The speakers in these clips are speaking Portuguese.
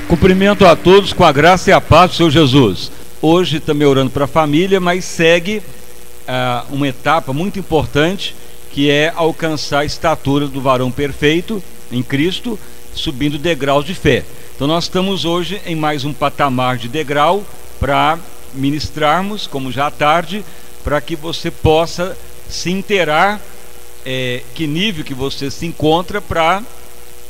Cumprimento a todos com a graça e a paz do Senhor Jesus. Hoje também orando para a família, mas segue uma etapa muito importante, que é alcançar a estatura do varão perfeito em Cristo, subindo degraus de fé. Então nós estamos hoje em mais um patamar de degrau para ministrarmos, como já à tarde, para que você possa se inteirar que nível que você se encontra para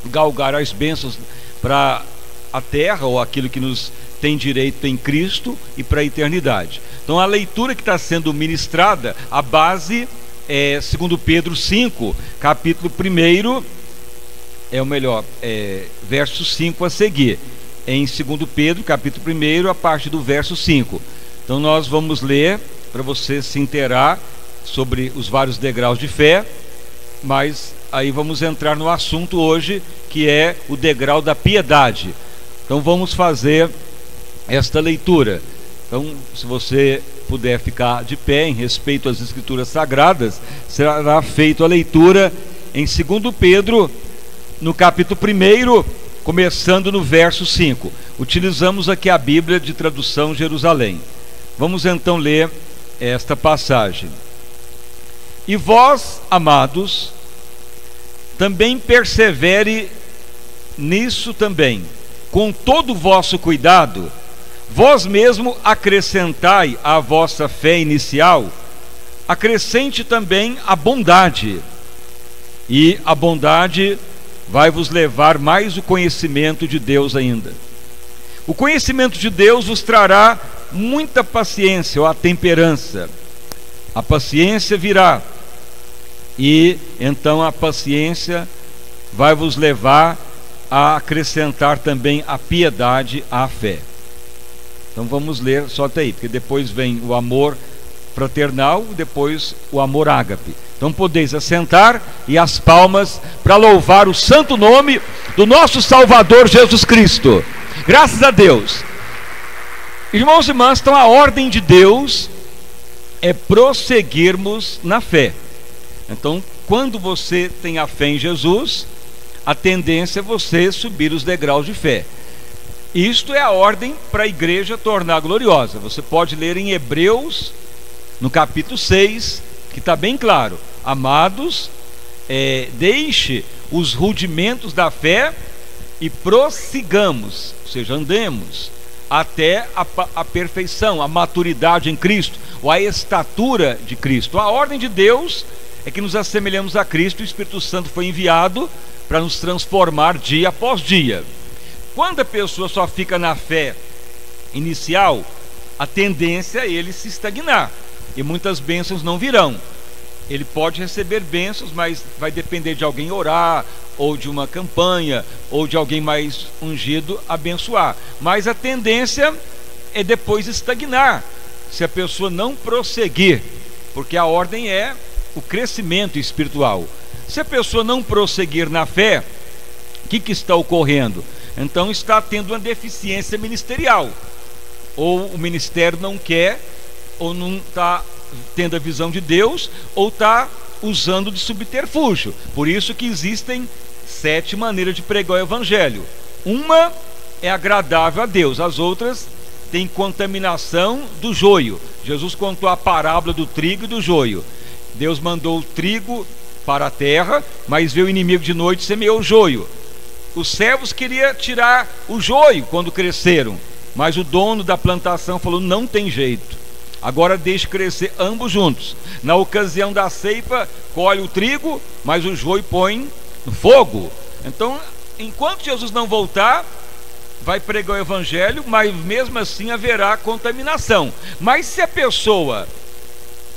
galgar as bênçãos para a terra, ou aquilo que nos tem direito em Cristo, e para a eternidade. Então a leitura que está sendo ministrada, a base é 2 Pedro 5, capítulo 1, verso 5 a seguir. Em 2 Pedro, capítulo 1, a partir do verso 5. Então nós vamos ler para você se inteirar sobre os vários degraus de fé, mas aí vamos entrar no assunto hoje, que é o degrau da piedade. Então vamos fazer esta leitura. Então, se você puder ficar de pé em respeito às Escrituras Sagradas, será feita a leitura em 2 Pedro, no capítulo 1, começando no verso 5. Utilizamos aqui a Bíblia de tradução Jerusalém. Vamos então ler esta passagem. E vós, amados, também persevere nisso também, com todo o vosso cuidado, vós mesmo acrescentai à vossa fé inicial, acrescente também a bondade, e a bondade vai vos levar mais o conhecimento de Deus ainda. O conhecimento de Deus vos trará muita paciência, ou a temperança. A paciência virá, e então a paciência vai vos levar a acrescentar também a piedade à fé. Então vamos ler só até aí, porque depois vem o amor fraternal, depois o amor ágape. Então podeis assentar e as palmas para louvar o santo nome do nosso Salvador Jesus Cristo. Graças a Deus. Irmãos e irmãs, então a ordem de Deus é prosseguirmos na fé. Então, quando você tem a fé em Jesus, a tendência é você subir os degraus de fé. Isto é a ordem para a igreja tornar gloriosa. Você pode ler em Hebreus, no capítulo 6, que está bem claro. Amados, deixe os rudimentos da fé e prossigamos, ou seja, andemos até a perfeição, a maturidade em Cristo, ou a estatura de Cristo. A ordem de Deus é que nos assemelhamos a Cristo. O Espírito Santo foi enviado para nos transformar dia após dia. Quando a pessoa só fica na fé inicial, a tendência é ele se estagnar, e muitas bênçãos não virão. Ele pode receber bênçãos, mas vai depender de alguém orar, ou de uma campanha, ou de alguém mais ungido abençoar. Mas a tendência é depois estagnar, se a pessoa não prosseguir, porque a ordem é o crescimento espiritual. Se a pessoa não prosseguir na fé, o que está ocorrendo? Então está tendo uma deficiência ministerial, ou o ministério não quer, ou não está tendo a visão de Deus, ou está usando de subterfúgio. Por isso que existem 7 maneiras de pregar o evangelho. Uma é agradável a Deus, as outras têm contaminação do joio. Jesus contou a parábola do trigo e do joio. Deus mandou o trigo para a terra, mas veio o inimigo de noite e semeou o joio. Os servos queriam tirar o joio quando cresceram, mas o dono da plantação falou: não tem jeito, agora deixe crescer ambos juntos. Na ocasião da ceifa, colhe o trigo, mas o joio põe no fogo. Então, enquanto Jesus não voltar, vai pregar o evangelho, mas mesmo assim haverá contaminação. Mas se a pessoa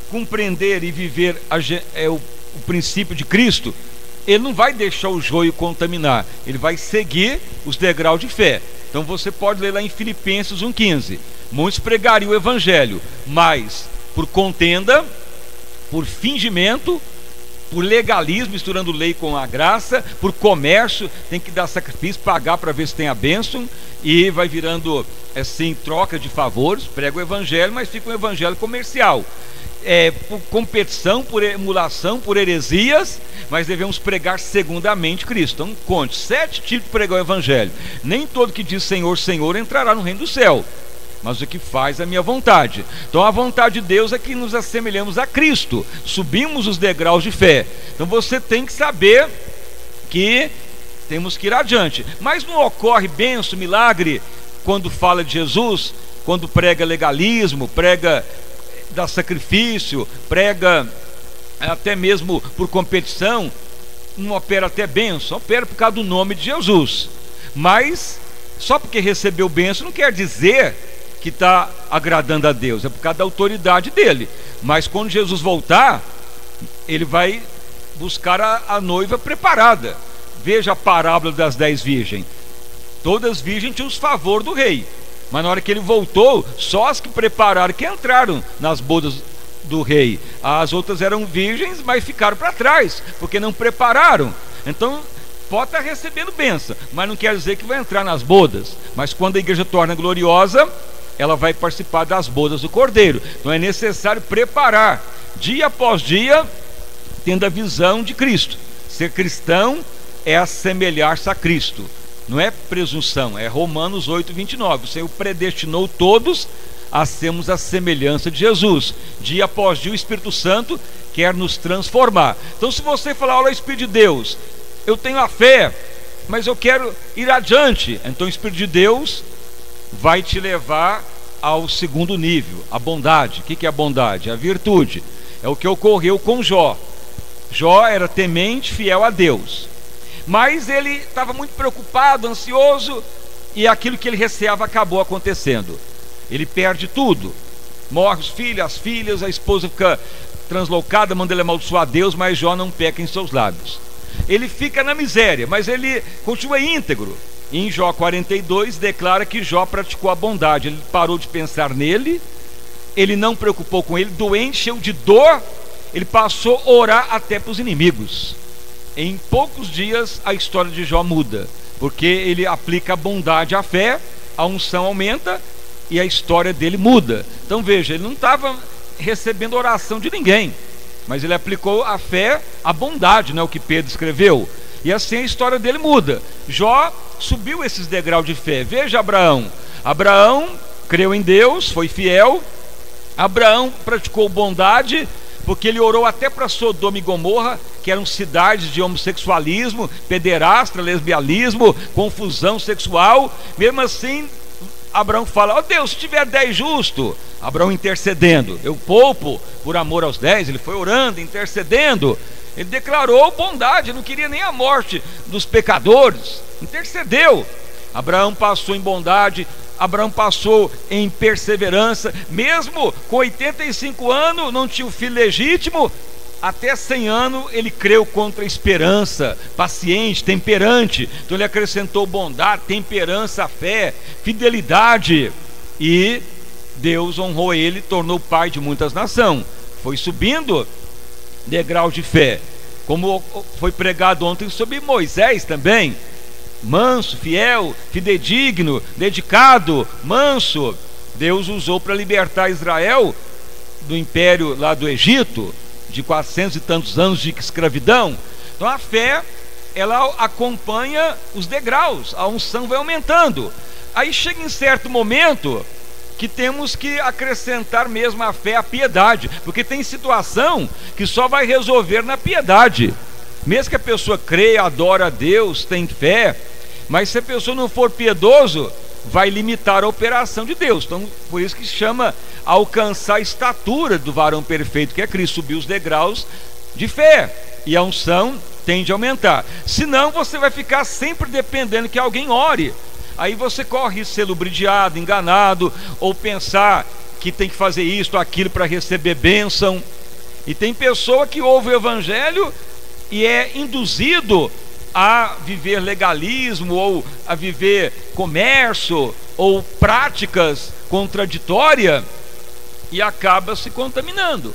compreender e viver o princípio de Cristo, ele não vai deixar o joio contaminar, ele vai seguir os degraus de fé. Então você pode ler lá em Filipenses 1,15. Muitos pregariam o evangelho, mas por contenda, por fingimento, por legalismo, misturando lei com a graça, por comércio, tem que dar sacrifício, pagar para ver se tem a bênção, e vai virando assim, troca de favores, prega o evangelho, mas fica um evangelho comercial. Por competição, por emulação, por heresias, mas devemos pregar segundamente Cristo. Então conte, 7 tipos de pregar o evangelho. Nem todo que diz Senhor, Senhor entrará no reino do céu, mas o que faz a minha vontade. Então a vontade de Deus é que nos assemelhamos a Cristo, subimos os degraus de fé. Então você tem que saber que temos que ir adiante. Mas não ocorre bênção, milagre, quando fala de Jesus, quando prega legalismo, prega dá sacrifício, prega até mesmo por competição. Não opera até bênção, opera por causa do nome de Jesus. Mas só porque recebeu bênção não quer dizer que está agradando a Deus, é por causa da autoridade dele. Mas quando Jesus voltar, ele vai buscar a noiva preparada. Veja a parábola das 10 virgens. Todas virgens tinham os favores do rei, mas na hora que ele voltou, só as que prepararam que entraram nas bodas do rei. As outras eram virgens, mas ficaram para trás, porque não prepararam. Então pode estar recebendo bênção, mas não quer dizer que vai entrar nas bodas. Mas quando a igreja torna gloriosa, ela vai participar das bodas do Cordeiro. Então é necessário preparar, dia após dia, tendo a visão de Cristo. Ser cristão é assemelhar-se a Cristo. Não é presunção, é Romanos 8:29. O Senhor predestinou todos a sermos a semelhança de Jesus. Dia após dia o Espírito Santo quer nos transformar. Então se você falar, olha o Espírito de Deus, eu tenho a fé, mas eu quero ir adiante, então o Espírito de Deus vai te levar ao segundo nível, a bondade. O que é a bondade? A virtude. É o que ocorreu com Jó. Jó era temente, fiel a Deus, mas ele estava muito preocupado, ansioso, e aquilo que ele receava acabou acontecendo. Ele perde tudo, morre os filhos, as filhas, a esposa fica translocada, manda ele amaldiçoar a Deus, mas Jó não peca em seus lábios. Ele fica na miséria, mas ele continua íntegro. Em Jó 42 declara que Jó praticou a bondade. Ele parou de pensar nele, ele não preocupou com ele, doente, cheio de dor, ele passou a orar até para os inimigos. Em poucos dias a história de Jó muda, porque ele aplica a bondade à fé, a unção aumenta e a história dele muda. Então veja, ele não estava recebendo oração de ninguém, mas ele aplicou a fé, a bondade, não é o que Pedro escreveu, e assim a história dele muda. Jó subiu esses degraus de fé. Veja Abraão creu em Deus, foi fiel. Abraão praticou bondade, porque ele orou até para Sodoma e Gomorra, que eram cidades de homossexualismo, pederastra, lesbianismo, confusão sexual. Mesmo assim, Abraão fala, ó Deus, se tiver 10 justos, Abraão intercedendo, eu poupo por amor aos 10, ele foi orando, intercedendo, ele declarou bondade, não queria nem a morte dos pecadores, intercedeu. Abraão passou em bondade, Abraão passou em perseverança, mesmo com 85 anos, não tinha o filho legítimo, até 100 anos ele creu contra a esperança, paciente, temperante. Então ele acrescentou bondade, temperança, fé, fidelidade, e Deus honrou ele, tornou pai de muitas nações. Foi subindo degrau de fé, como foi pregado ontem sobre Moisés também. Manso, fiel, fidedigno, dedicado, manso. Deus usou para libertar Israel do império lá do Egito, de 400 e tantos anos de escravidão. Então a fé, ela acompanha os degraus, a unção vai aumentando. Aí chega em certo momento que temos que acrescentar mesmo a fé, a piedade, porque tem situação que só vai resolver na piedade. Mesmo que a pessoa creia, adora a Deus, tem fé, mas se a pessoa não for piedoso, vai limitar a operação de Deus. Então por isso que chama alcançar a estatura do varão perfeito, que é Cristo, subir os degraus de fé, e a unção tende a aumentar. Senão você vai ficar sempre dependendo que alguém ore. Aí você corre risco de ser lubridiado, enganado, ou pensar que tem que fazer isto, aquilo para receber bênção. E tem pessoa que ouve o evangelho e é induzido a viver legalismo, ou a viver comércio, ou práticas contraditórias, e acaba se contaminando.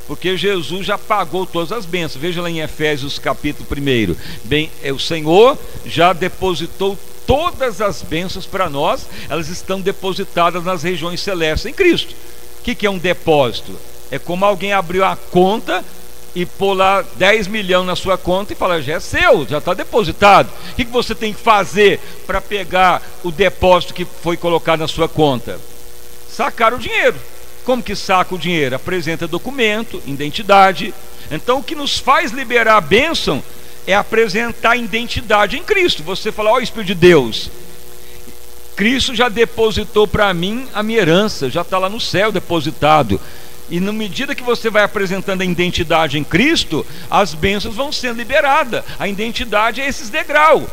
porque Jesus já pagou todas as bênçãos. Veja lá em Efésios capítulo 1. Bem, o Senhor já depositou todas as bênçãos para nós, elas estão depositadas nas regiões celestes em Cristo. O que é um depósito? É como alguém abriu a conta e pôr lá 10 milhões na sua conta e falar: já é seu, já está depositado. O que você tem que fazer para pegar o depósito que foi colocado na sua conta? Sacar o dinheiro. Como que saca o dinheiro? Apresenta documento, identidade. Então o que nos faz liberar a bênção é apresentar a identidade em Cristo. Você fala: ó, Espírito de Deus, Cristo já depositou para mim a minha herança, já está lá no céu depositado. E na medida que você vai apresentando a identidade em Cristo, as bênçãos vão sendo liberadas. A identidade é esses degraus.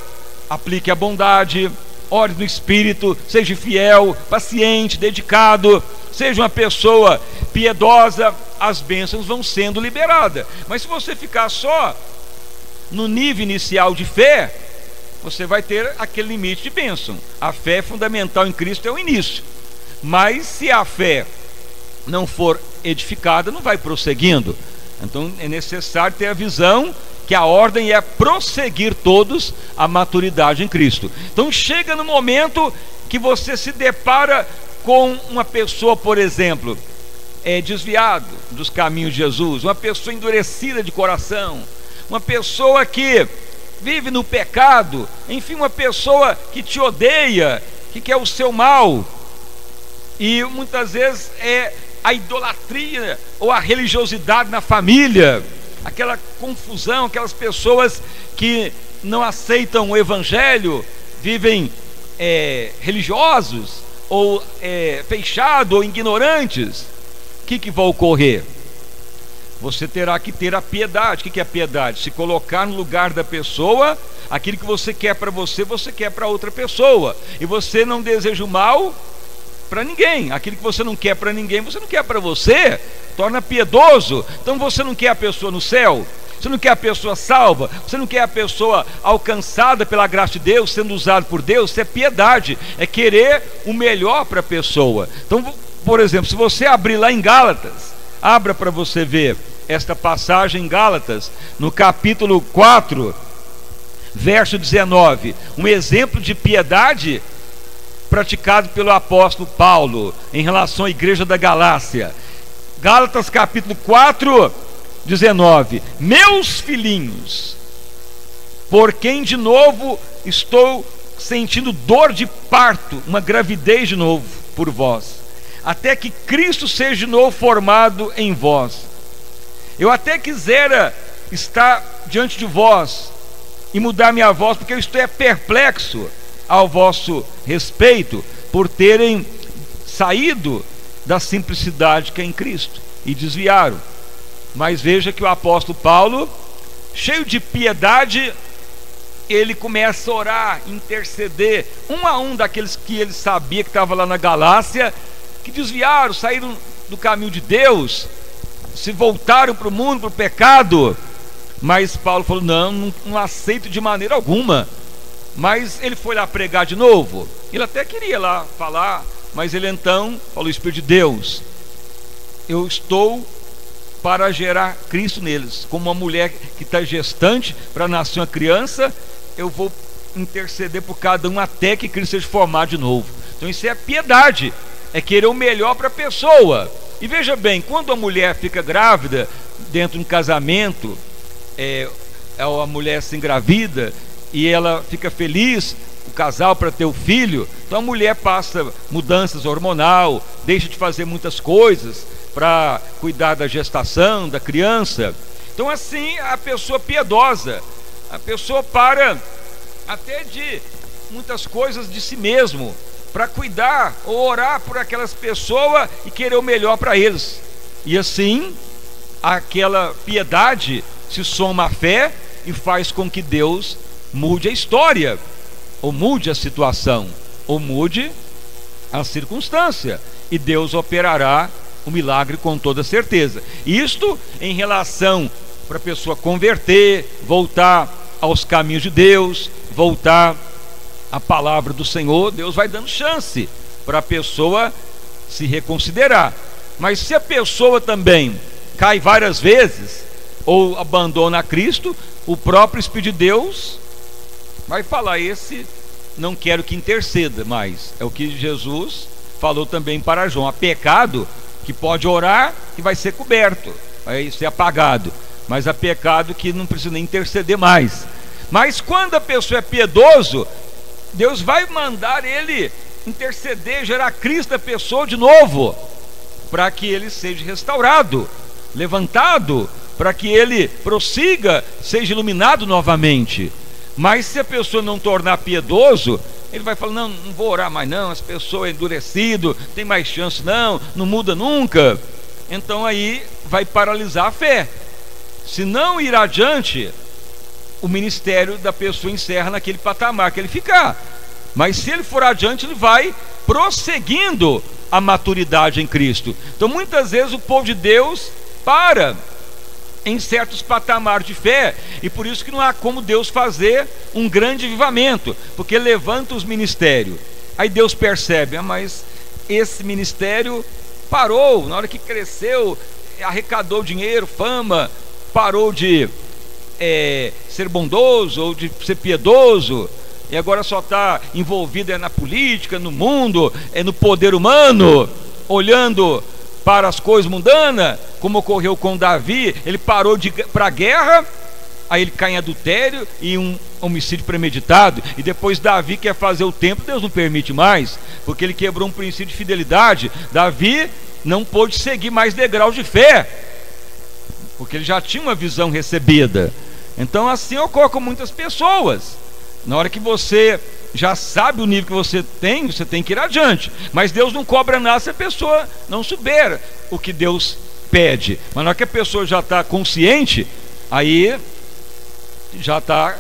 Aplique a bondade, ore no Espírito, seja fiel, paciente, dedicado, seja uma pessoa piedosa, as bênçãos vão sendo liberadas. Mas se você ficar só no nível inicial de fé, você vai ter aquele limite de bênção. A fé fundamental em Cristo é o início. Mas se a fé não for edificada, não vai prosseguindo. Então é necessário ter a visão que a ordem é prosseguir todos à maturidade em Cristo. Então chega no momento que você se depara com uma pessoa, por exemplo, desviado dos caminhos de Jesus, uma pessoa endurecida de coração, uma pessoa que vive no pecado, enfim, uma pessoa que te odeia, que quer o seu mal. E muitas vezes é a idolatria ou a religiosidade na família, aquela confusão, aquelas pessoas que não aceitam o evangelho, vivem religiosos, ou fechados, ou ignorantes. O que vai ocorrer? Você terá que ter a piedade. O que é a piedade? Se colocar no lugar da pessoa. Aquilo que você quer para você, você quer para outra pessoa, e você não deseja o mal para ninguém. Aquilo que você não quer para ninguém, você não quer para você. Torna piedoso. Então você não quer a pessoa no céu, você não quer a pessoa salva, você não quer a pessoa alcançada pela graça de Deus, sendo usada por Deus. Isso é piedade, é querer o melhor para a pessoa. Então, por exemplo, se você abrir lá em Gálatas, abra para você ver esta passagem em Gálatas, no capítulo 4, verso 19, um exemplo de piedade praticado pelo apóstolo Paulo em relação à igreja da Galácia. Gálatas capítulo 4, 19: meus filhinhos, por quem de novo estou sentindo dor de parto, uma gravidez de novo por vós, até que Cristo seja de novo formado em vós. Eu até quisera estar diante de vós e mudar minha voz, porque eu estou perplexo ao vosso respeito, por terem saído da simplicidade que é em Cristo e desviaram. Mas veja que o apóstolo Paulo, cheio de piedade, ele começa a orar, interceder um a um daqueles que ele sabia que estavam lá na Galácia, que desviaram, saíram do caminho de Deus, se voltaram para o mundo, para o pecado. Mas Paulo falou: não aceito de maneira alguma. Mas ele foi lá pregar de novo. Ele até queria lá falar, mas ele então falou: Espírito de Deus, eu estou para gerar Cristo neles. Como uma mulher que está gestante para nascer uma criança, eu vou interceder por cada um até que Cristo seja formado de novo. Então isso é piedade, é querer o melhor para a pessoa. E veja bem, quando a mulher fica grávida dentro de um casamento, a mulher se engravida e ela fica feliz, o casal, para ter o filho. Então a mulher passa mudanças hormonal, deixa de fazer muitas coisas para cuidar da gestação, da criança. Então assim, a pessoa piedosa, a pessoa para até de muitas coisas de si mesmo, para cuidar ou orar por aquelas pessoas e querer o melhor para eles. E assim, aquela piedade se soma à fé e faz com que Deus mude a história, ou mude a situação, ou mude a circunstância, e Deus operará o milagre com toda certeza. Isto em relação para a pessoa converter, voltar aos caminhos de Deus, voltar à palavra do Senhor. Deus vai dando chance para a pessoa se reconsiderar. Mas se a pessoa também cai várias vezes ou abandona a Cristo, o próprio Espírito de Deus vai falar: esse não quero que interceda mais. É o que Jesus falou também para João: há pecado que pode orar e vai ser coberto, vai ser apagado, mas há pecado que não precisa nem interceder mais. Mas quando a pessoa é piedoso, Deus vai mandar ele interceder, gerar Cristo na pessoa de novo, para que ele seja restaurado, levantado, para que ele prossiga, seja iluminado novamente. Mas se a pessoa não tornar piedoso, ele vai falar: não vou orar mais não, as pessoas endurecido, tem mais chance não muda nunca. Então aí vai paralisar a fé. Se não ir adiante, o ministério da pessoa encerra naquele patamar que ele ficar. Mas se ele for adiante, ele vai prosseguindo a maturidade em Cristo. Então muitas vezes o povo de Deus para em certos patamares de fé, e por isso que não há como Deus fazer um grande avivamento, porque levanta os ministérios, aí Deus percebe: mas esse ministério parou, na hora que cresceu, arrecadou dinheiro, fama, parou de ser bondoso ou de ser piedoso, e agora só está envolvido na política, no mundo, no poder humano, olhando para as coisas mundanas, como ocorreu com Davi. Ele parou de ir para a guerra, aí ele cai em adultério e um homicídio premeditado, e depois Davi quer fazer o templo, Deus não permite mais, porque ele quebrou um princípio de fidelidade. Davi não pôde seguir mais degraus de fé, porque ele já tinha uma visão recebida. Então assim ocorre com muitas pessoas. Na hora que você já sabe o nível que você tem que ir adiante, mas Deus não cobra nada se a pessoa não souber o que Deus pede. Mas na hora que a pessoa já está consciente, aí já está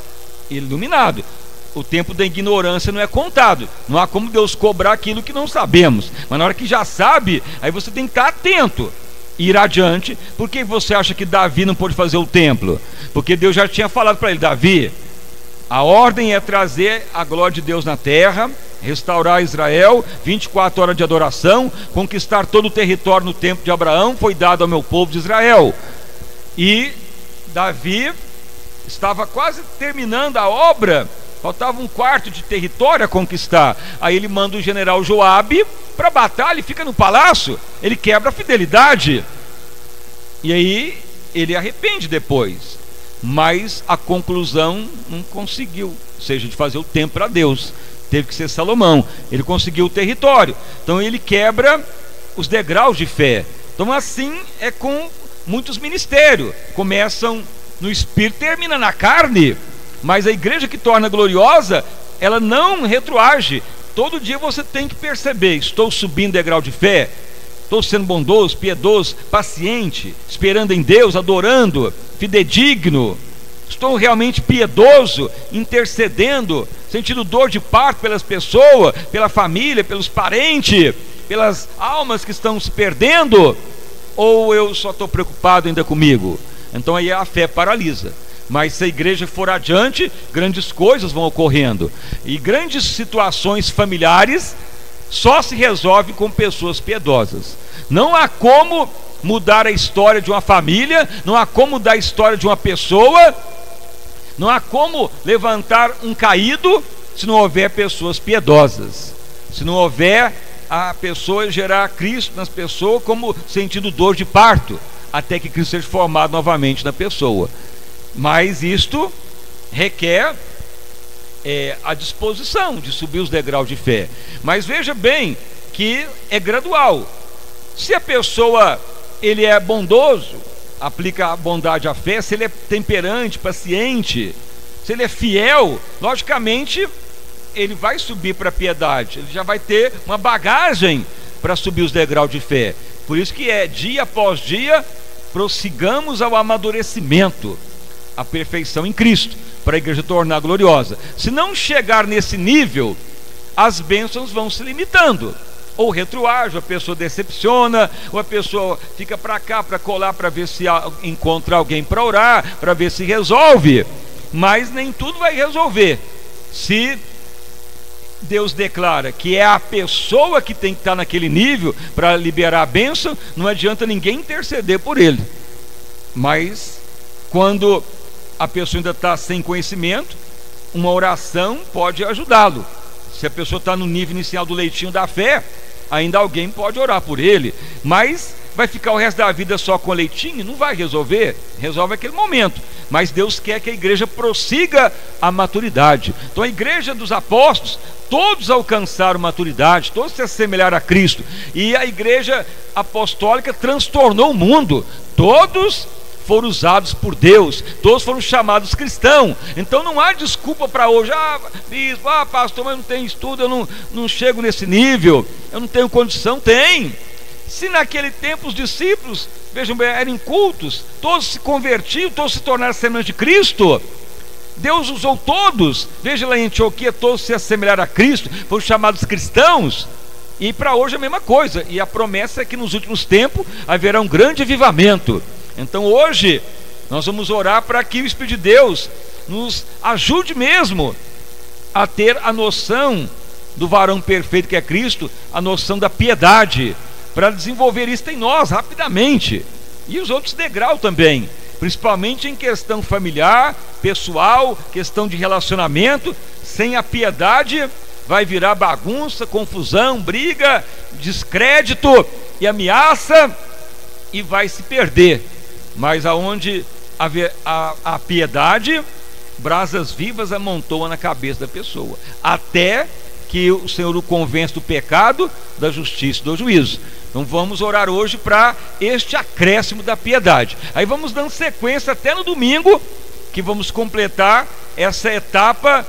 iluminado. O tempo da ignorância não é contado, não há como Deus cobrar aquilo que não sabemos. Mas na hora que já sabe, aí você tem que estar atento, ir adiante. Por que você acha que Davi não pôde fazer o templo? Porque Deus já tinha falado para ele: Davi, a ordem é trazer a glória de Deus na terra, restaurar Israel, 24 horas de adoração, conquistar todo o território no tempo de Abraão, foi dado ao meu povo de Israel. E Davi estava quase terminando a obra, faltava um quarto de território a conquistar. Aí ele manda o general Joabe para a batalha, e fica no palácio, ele quebra a fidelidade, e aí ele arrepende depois, mas a conclusão não conseguiu, ou seja, de fazer o templo para Deus. Teve que ser Salomão. Ele conseguiu o território, então ele quebra os degraus de fé. Então assim é com muitos ministérios, começam no espírito, termina na carne. Mas a igreja que torna gloriosa, ela não retroage. Todo dia você tem que perceber: estou subindo degrau de fé, estou sendo bondoso, piedoso, paciente, esperando em Deus, adorando, fidedigno, estou realmente piedoso, intercedendo, sentindo dor de parto pelas pessoas, pela família, pelos parentes, pelas almas que estão se perdendo, ou eu só estou preocupado ainda comigo? Então aí a fé paralisa. Mas se a igreja for adiante, grandes coisas vão ocorrendo, e grandes situações familiares só se resolve com pessoas piedosas. Não há como mudar a história de uma família, não há como mudar a história de uma pessoa, não há como levantar um caído se não houver pessoas piedosas, se não houver a pessoa gerar Cristo nas pessoas, como sentindo dor de parto, até que Cristo seja formado novamente na pessoa. Mas isto requer a disposição de subir os degraus de fé. Mas veja bem que é gradual. Se a pessoa ele é bondoso, aplica a bondade à fé. Se ele é temperante, paciente, se ele é fiel, logicamente ele vai subir para a piedade, ele já vai ter uma bagagem para subir os degraus de fé. Por isso que dia após dia prossigamos ao amadurecimento, a perfeição em Cristo, para a igreja tornar gloriosa. Se não chegar nesse nível, as bênçãos vão se limitando, ou retroage, a pessoa decepciona, ou a pessoa fica para cá, para colar, para ver se encontra alguém para orar, para ver se resolve. Mas nem tudo vai resolver. Se Deus declara que é a pessoa que tem que estar naquele nível para liberar a bênção, não adianta ninguém interceder por ele. Mas quando a pessoa ainda está sem conhecimento, uma oração pode ajudá-lo. Se a pessoa está no nível inicial do leitinho da fé, ainda alguém pode orar por ele, mas vai ficar o resto da vida só com leitinho? Não vai resolver, resolve aquele momento. Mas Deus quer que a igreja prossiga a maturidade. Então a igreja dos apóstolos, todos alcançaram maturidade, todos se assemelharam a Cristo, e a igreja apostólica transtornou o mundo. Todos foram usados por Deus, todos foram chamados cristãos. Então não há desculpa para hoje: bispo, pastor, mas eu não tenho estudo, eu não chego nesse nível, eu não tenho condição. Tem. Se naquele tempo os discípulos, vejam bem, eram incultos, todos se convertiam, todos se tornaram semelhantes de Cristo. Deus usou todos. Veja lá em Antioquia, todos se assemelharam a Cristo, foram chamados cristãos. E para hoje é a mesma coisa, e a promessa é que nos últimos tempos haverá um grande avivamento. Então hoje nós vamos orar para que o Espírito de Deus nos ajude mesmo a ter a noção do varão perfeito que é Cristo, a noção da piedade, para desenvolver isso em nós rapidamente, e os outros degraus também, principalmente em questão familiar, pessoal, questão de relacionamento. Sem a piedade vai virar bagunça, confusão, briga, descrédito e ameaça, e vai se perder. Mas aonde a piedade, brasas vivas amontoam na cabeça da pessoa, até que o Senhor o convence do pecado, da justiça e do juízo. Então vamos orar hoje para este acréscimo da piedade. Aí vamos dando sequência até no domingo, que vamos completar essa etapa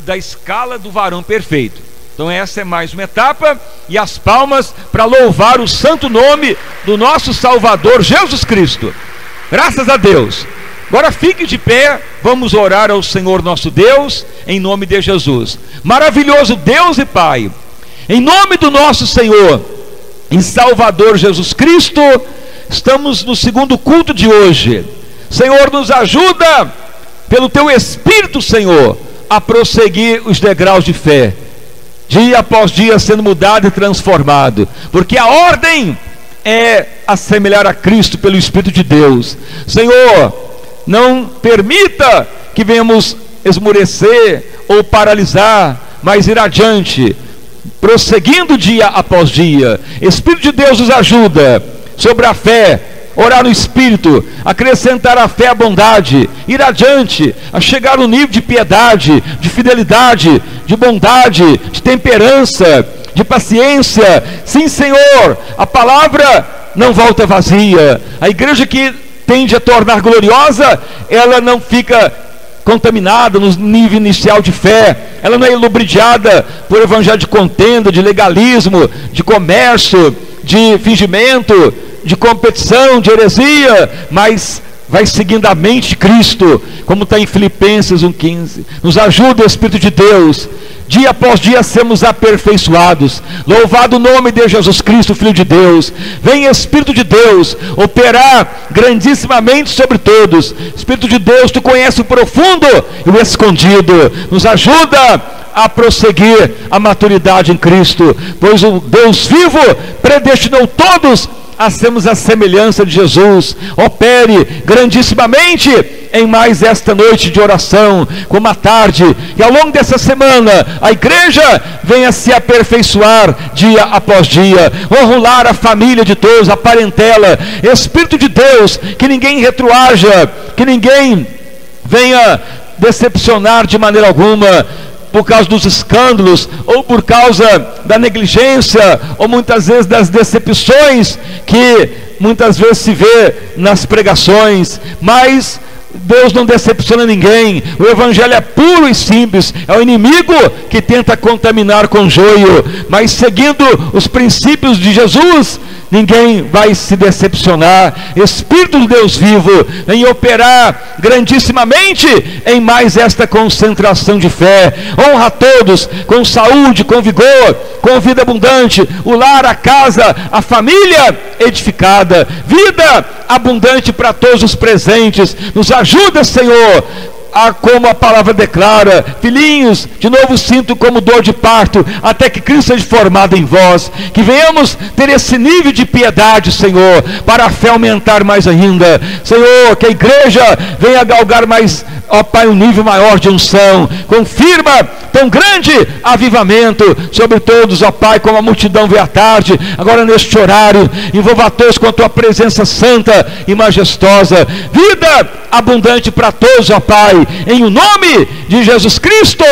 da escala do varão perfeito. Então essa é mais uma etapa, e as palmas para louvar o santo nome do nosso Salvador Jesus Cristo. Graças a Deus. Agora fique de pé, vamos orar ao Senhor nosso Deus, em nome de Jesus. Maravilhoso Deus e Pai, em nome do nosso Senhor e Salvador Jesus Cristo, estamos no segundo culto de hoje. Senhor, nos ajuda pelo Teu Espírito, Senhor, a prosseguir os degraus de fé, dia após dia sendo mudado e transformado, porque a ordem é assemelhar a Cristo pelo Espírito de Deus. Senhor, não permita que venhamos esmorecer ou paralisar, mas ir adiante, prosseguindo dia após dia. Espírito de Deus nos ajuda sobre a fé, orar no Espírito, acrescentar à fé a bondade, ir adiante, a chegar no nível de piedade, de fidelidade, de bondade, de temperança, de paciência. Sim, Senhor, a palavra não volta vazia. A igreja que tende a tornar gloriosa, ela não fica contaminada no nível inicial de fé, ela não é lubrificada por evangelho de contenda, de legalismo, de comércio, de fingimento, de competição, de heresia, mas vai seguindo a mente de Cristo, como está em Filipenses 1,15. Nos ajuda, Espírito de Deus, dia após dia sermos aperfeiçoados. Louvado o nome de Jesus Cristo, Filho de Deus. Vem, Espírito de Deus, operar grandissimamente sobre todos. Espírito de Deus, Tu conheces o profundo e o escondido. Nos ajuda a prosseguir a maturidade em Cristo, pois o Deus vivo predestinou todos a sermos a semelhança de Jesus. Opere grandissimamente em mais esta noite de oração, como à tarde, e ao longo dessa semana a igreja venha se aperfeiçoar dia após dia, honrar a família de todos, a parentela. Espírito de Deus, que ninguém retroaja, que ninguém venha decepcionar de maneira alguma, por causa dos escândalos, ou por causa da negligência, ou muitas vezes das decepções que muitas vezes se vê nas pregações. Mas Deus não decepciona ninguém. O evangelho é puro e simples. É o inimigo que tenta contaminar com joio, mas seguindo os princípios de Jesus, ninguém vai se decepcionar. Espírito de Deus vivo, em operar grandissimamente em mais esta concentração de fé. Honra a todos com saúde, com vigor, com vida abundante, o lar, a casa, a família edificada, vida abundante para todos os presentes. Nos ajuda, Senhor, como a palavra declara, filhinhos, de novo sinto como dor de parto, até que Cristo seja formado em vós, que venhamos ter esse nível de piedade, Senhor, para a fé aumentar mais ainda, Senhor, que a igreja venha galgar mais, ó Pai, um nível maior de unção, confirma tão grande avivamento sobre todos, ó Pai, como a multidão veio à tarde, agora neste horário, envolva a todos com a tua presença santa e majestosa, vida abundante para todos, ó Pai, em o nome de Jesus Cristo,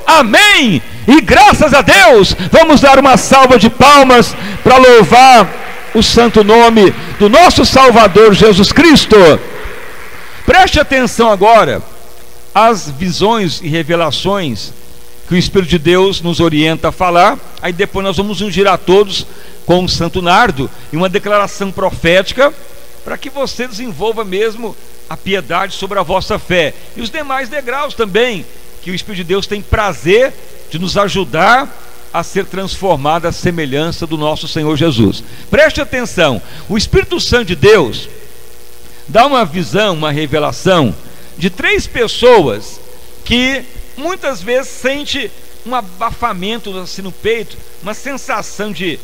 amém, e graças a Deus. Vamos dar uma salva de palmas para louvar o santo nome do nosso Salvador Jesus Cristo. Preste atenção agora às visões e revelações que o Espírito de Deus nos orienta a falar. Aí depois nós vamos ungir a todos com o santo nardo e uma declaração profética para que você desenvolva mesmo a piedade sobre a vossa fé, e os demais degraus também, que o Espírito de Deus tem prazer de nos ajudar a ser transformado à semelhança do nosso Senhor Jesus. Preste atenção, o Espírito Santo de Deus dá uma visão, uma revelação de 3 pessoas que muitas vezes sente um abafamento assim no peito, uma sensação de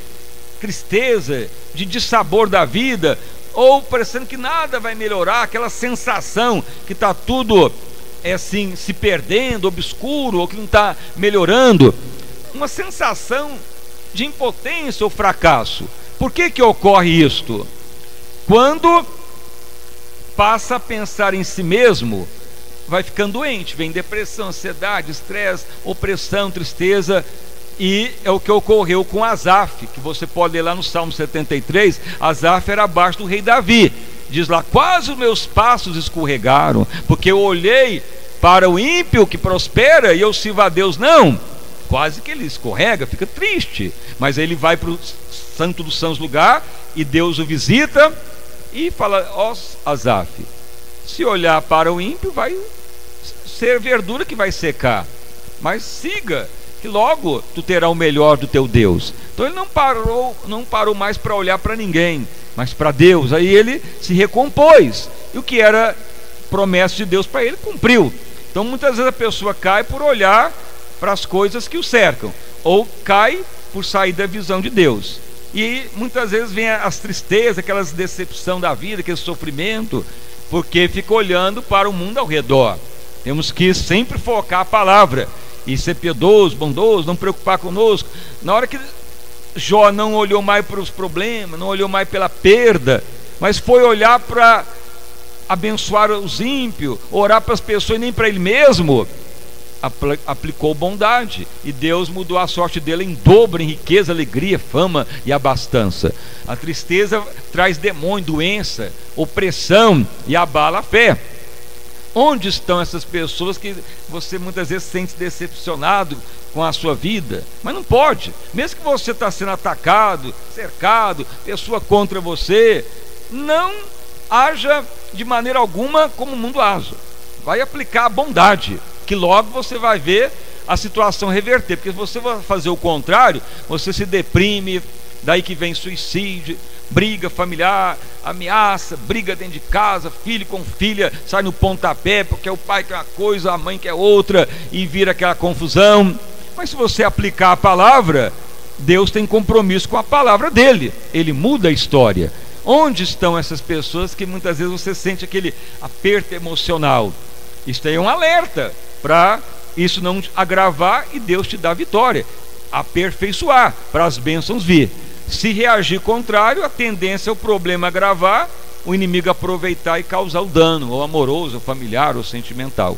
tristeza, de dissabor da vida, ou parecendo que nada vai melhorar, aquela sensação que está tudo assim se perdendo, obscuro, ou que não está melhorando, uma sensação de impotência ou fracasso. Por que ocorre isto? Quando passa a pensar em si mesmo, vai ficando doente, vem depressão, ansiedade, estresse, opressão, tristeza. E é o que ocorreu com Asaf, que você pode ler lá no Salmo 73. Asaf era abaixo do rei Davi, diz lá: quase os meus passos escorregaram, porque eu olhei para o ímpio que prospera e eu sirvo a Deus. Não, quase que ele escorrega, fica triste, mas aí ele vai para o santo dos santos lugar, e Deus o visita e fala: ó Asaf, se olhar para o ímpio vai ser verdura que vai secar, mas siga, que logo tu terá o melhor do teu Deus. Então ele não parou mais para olhar para ninguém, mas para Deus. Aí ele se recompôs, e o que era promessa de Deus para ele, cumpriu. Então muitas vezes a pessoa cai por olhar para as coisas que o cercam, ou cai por sair da visão de Deus, e muitas vezes vem as tristezas, aquelas decepção da vida, aquele sofrimento, porque fica olhando para o mundo ao redor. Temos que sempre focar a palavra e ser piedoso, bondoso, não preocupar conosco. Na hora que Jó não olhou mais para os problemas, não olhou mais pela perda, mas foi olhar para abençoar os ímpios, orar para as pessoas e nem para ele mesmo, aplicou bondade, e Deus mudou a sorte dele em dobro, em riqueza, alegria, fama e abastança. A tristeza traz demônio, doença, opressão, e abala a fé. Onde estão essas pessoas que você muitas vezes sente decepcionado com a sua vida? Mas não pode, mesmo que você está sendo atacado, cercado, pessoa contra você, não haja de maneira alguma como o mundo age. Vai aplicar a bondade, que logo você vai ver a situação reverter. Porque se você vai fazer o contrário, você se deprime, daí que vem suicídio, briga familiar, ameaça, briga dentro de casa, filho com filha sai no pontapé, porque o pai quer uma coisa, a mãe quer outra, e vira aquela confusão. Mas se você aplicar a palavra, Deus tem compromisso com a palavra dele, ele muda a história. Onde estão essas pessoas que muitas vezes você sente aquele aperto emocional? Isso aí é um alerta para isso não agravar, e Deus te dá vitória, aperfeiçoar para as bênçãos vir. Se reagir contrário, a tendência é o problema agravar, o inimigo aproveitar e causar o dano, ou amoroso, ou familiar, ou sentimental.